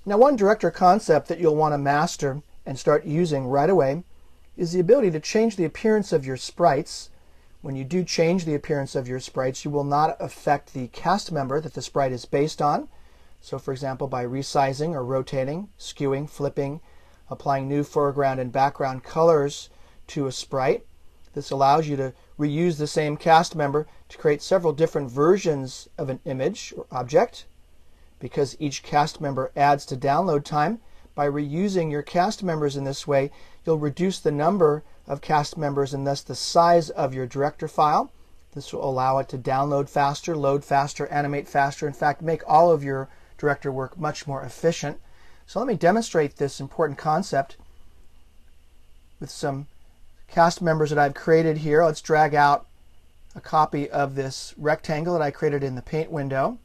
Now, one director concept that you'll want to master and start using right away is the ability to change the appearance of your sprites. When you do change the appearance of your sprites, you will not affect the cast member that the sprite is based on. So, for example, by resizing or rotating, skewing, flipping, applying new foreground and background colors to a sprite. This allows you to reuse the same cast member to create several different versions of an image or object. Because each cast member adds to download time, by reusing your cast members in this way, you'll reduce the number of cast members and thus the size of your director file. This will allow it to download faster, load faster, animate faster, in fact, make all of your director work much more efficient. So let me demonstrate this important concept with some cast members that I've created here. Let's drag out a copy of this rectangle that I created in the paint window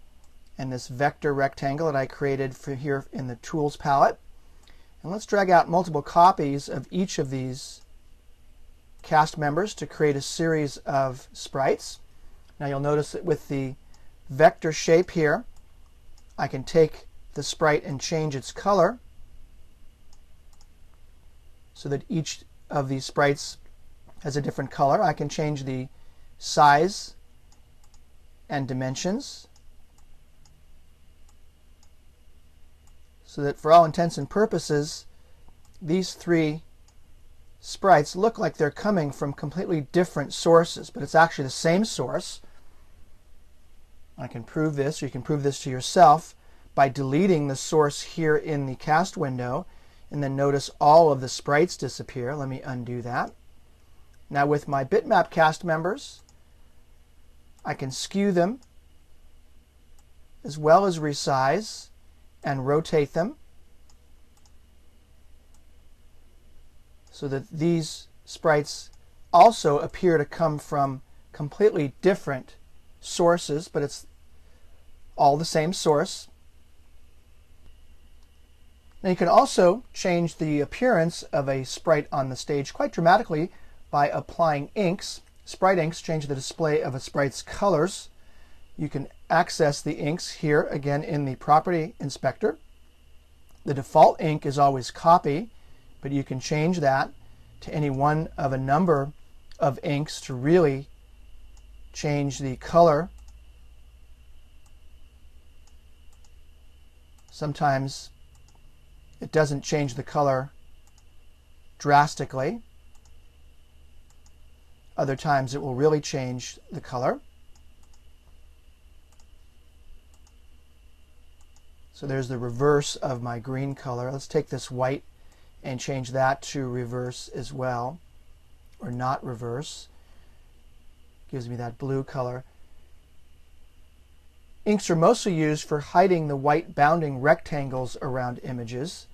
and this vector rectangle that I created for here in the tools palette. And let's drag out multiple copies of each of these cast members to create a series of sprites. Now you'll notice that with the vector shape here, I can take the sprite and change its color so that each of these sprites has a different color. I can change the size and dimensions so that for all intents and purposes, these three sprites look like they're coming from completely different sources, but it's actually the same source. I can prove this, or you can prove this to yourself by deleting the source here in the cast window, and then notice all of the sprites disappear. Let me undo that. Now with my bitmap cast members, I can skew them as well as resize and rotate them so that these sprites also appear to come from completely different sources, but it's all the same source. Now you can also change the appearance of a sprite on the stage quite dramatically by applying inks. Sprite inks change the display of a sprite's colors. You can access the inks here again in the property inspector. The default ink is always copy, but you can change that to any one of a number of inks to really change the color. Sometimes it doesn't change the color drastically. Other times it will really change the color. So there's the reverse of my green color. Let's take this white and change that to reverse as well, or not reverse. Gives me that blue color. Inks are mostly used for hiding the white bounding rectangles around images.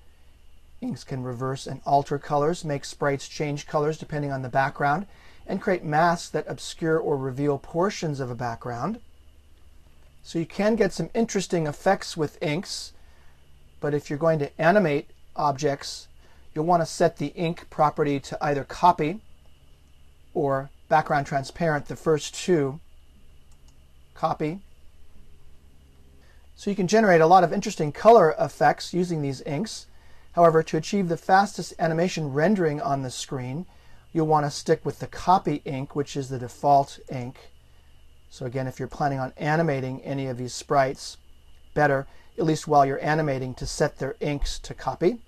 Inks can reverse and alter colors, make sprites change colors depending on the background, and create masks that obscure or reveal portions of a background. So you can get some interesting effects with inks, but if you're going to animate objects, you'll want to set the ink property to either copy or background transparent, the first two. Copy. So you can generate a lot of interesting color effects using these inks. However, to achieve the fastest animation rendering on the screen, you'll want to stick with the copy ink, which is the default ink. So again, if you're planning on animating any of these sprites, better, at least while you're animating, to set their inks to copy.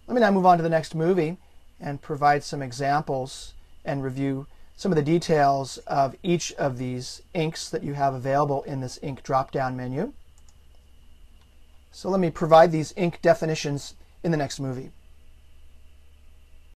Let me now move on to the next movie and provide some examples and review some of the details of each of these inks that you have available in this ink drop-down menu. So let me provide these ink definitions in the next movie.